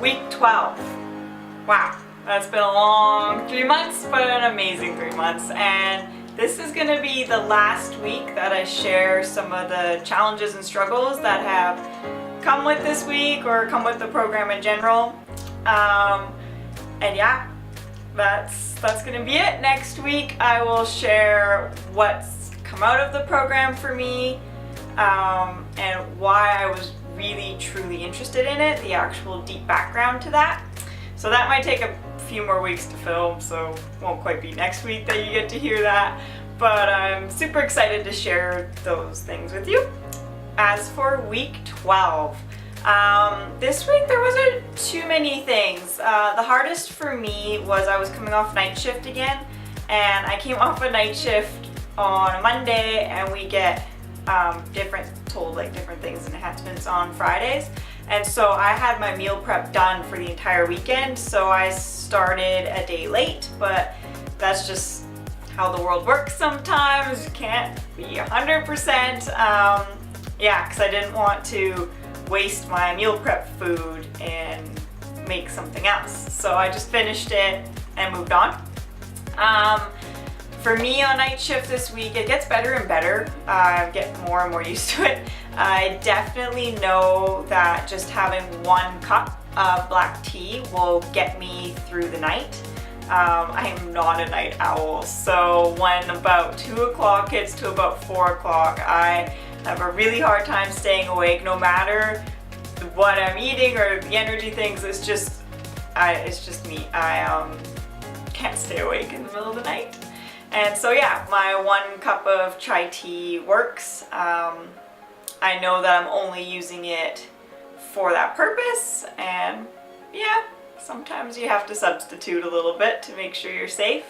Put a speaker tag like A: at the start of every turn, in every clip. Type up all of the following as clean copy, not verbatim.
A: Week 12. Wow, that's been a long 3 months, but an amazing 3 months. And this is going to be the last week that I share some of the challenges and struggles that have come with this week or come with the program in general. And yeah, that's going to be it. Next week I will share what's come out of the program for me and why I was really truly interested in it, the actual deep background to that. So that might take a few more weeks to film, so it won't quite be next week that you get to hear that, but I'm super excited to share those things with you. As for week 12, this week there wasn't too many things. The hardest for me was I was coming off night shift again, and I came off a night shift on a Monday, and we get different things and enhancements on Fridays. And so I had my meal prep done for the entire weekend, so I started a day late, but that's just how the world works sometimes. You can't be 100%. Yeah, because I didn't want to waste my meal prep food and make something else. So I just finished it and moved on. For me on night shift this week, it gets better and better. I get more and more used to it. I definitely know that just having 1 cup of black tea will get me through the night. I am not a night owl, so when about 2 o'clock hits to about 4 o'clock, I have a really hard time staying awake, no matter what I'm eating or the energy things. It's just me. I can't stay awake in the middle of the night. And so yeah, my 1 cup of chai tea works. I know that I'm only using it for that purpose, and yeah, sometimes you have to substitute a little bit to make sure you're safe.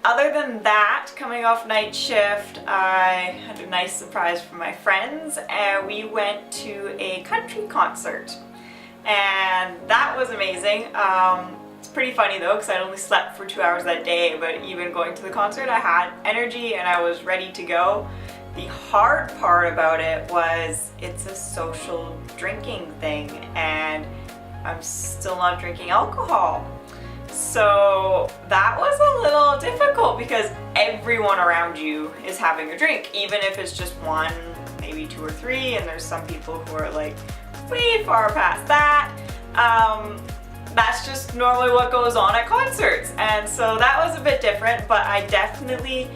A: Other than that, coming off night shift, I had a nice surprise from my friends, and we went to a country concert, and that was amazing. It's pretty funny though, because I only slept for 2 hours that day, but even going to the concert, I had energy and I was ready to go. The hard part about it was it's a social drinking thing, and I'm still not drinking alcohol. So that was a little difficult because everyone around you is having a drink, even if it's just 1, maybe 2 or 3, and there's some people who are like way far past that. That's just normally what goes on at concerts, and so that was a bit different, but I definitely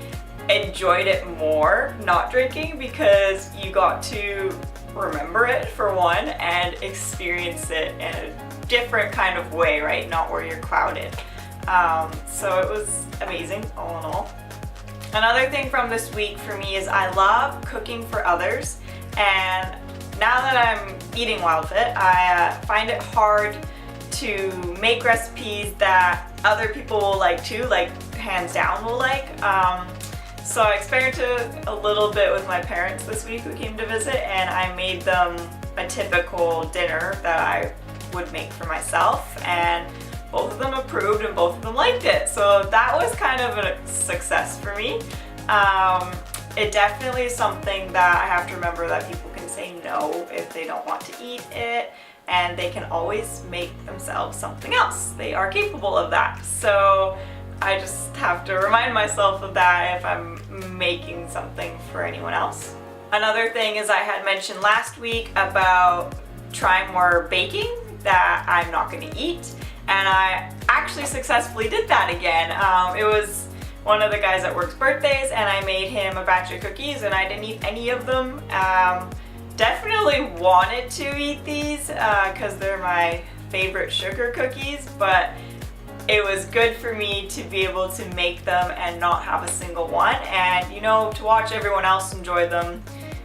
A: enjoyed it more not drinking because you got to remember it for one and experience it in a different kind of way, right? Not where you're clouded. So it was amazing all in all. Another thing from this week for me is I love cooking for others, and now that I'm eating WildFit, I find it hard to make recipes that other people will like too, like hands down will like. So I experimented a little bit with my parents this week who came to visit, and I made them a typical dinner that I would make for myself, and both of them approved and both of them liked it. So that was kind of a success for me. It definitely is something that I have to remember that people can say no if they don't want to eat it, and they can always make themselves something else. They are capable of that. So I just have to remind myself of that if I'm making something for anyone else. Another thing is I had mentioned last week about trying more baking that I'm not going to eat, and I actually successfully did that again. It was one of the guys at work's birthdays, and I made him a batch of cookies, and I didn't eat any of them. Definitely wanted to eat these because they're my favorite sugar cookies, but it was good for me to be able to make them and not have a single one, and you know, to watch everyone else enjoy them,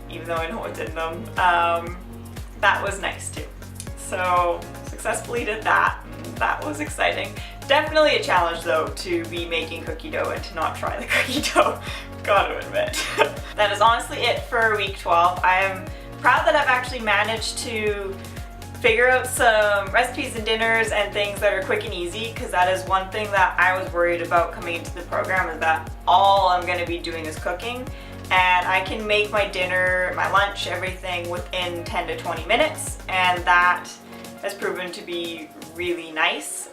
A: even though I know what's in them, that was nice too. So successfully did that. That was exciting. Definitely a challenge though to be making cookie dough and to not try the cookie dough, gotta admit. That is honestly it for week 12. I am proud that I've actually managed to figure out some recipes and dinners and things that are quick and easy, because that is one thing that I was worried about coming into the program, is that all I'm going to be doing is cooking, and I can make my dinner, my lunch, everything within 10 to 20 minutes, and that has proven to be really nice.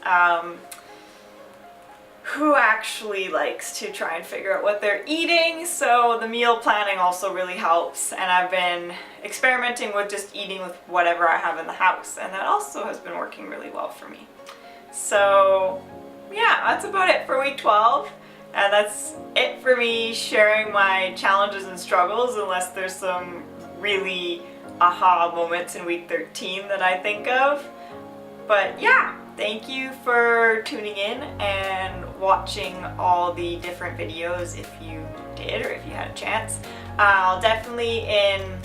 A: Who actually likes to try and figure out what they're eating, so the meal planning also really helps, and I've been experimenting with just eating with whatever I have in the house, and that also has been working really well for me. So yeah, that's about it for week 12, and that's it for me sharing my challenges and struggles, unless there's some really aha moments in week 13 that I think of. But yeah, thank you for tuning in and watching all the different videos if you did or if you had a chance. I'll definitely, in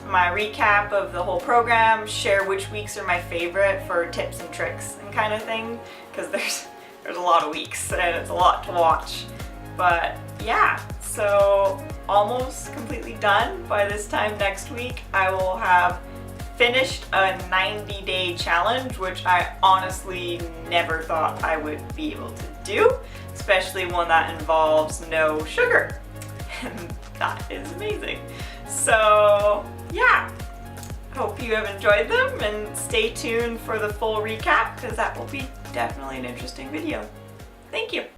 A: my recap of the whole program, share which weeks are my favorite for tips and tricks and kind of thing, because there's a lot of weeks and it's a lot to watch. But yeah, so almost completely done. By this time next week, I will have finished a 90-day challenge, which I honestly never thought I would be able to do, especially one that involves no sugar. And that is amazing. So yeah, hope you have enjoyed them, and stay tuned for the full recap, because that will be definitely an interesting video. Thank you.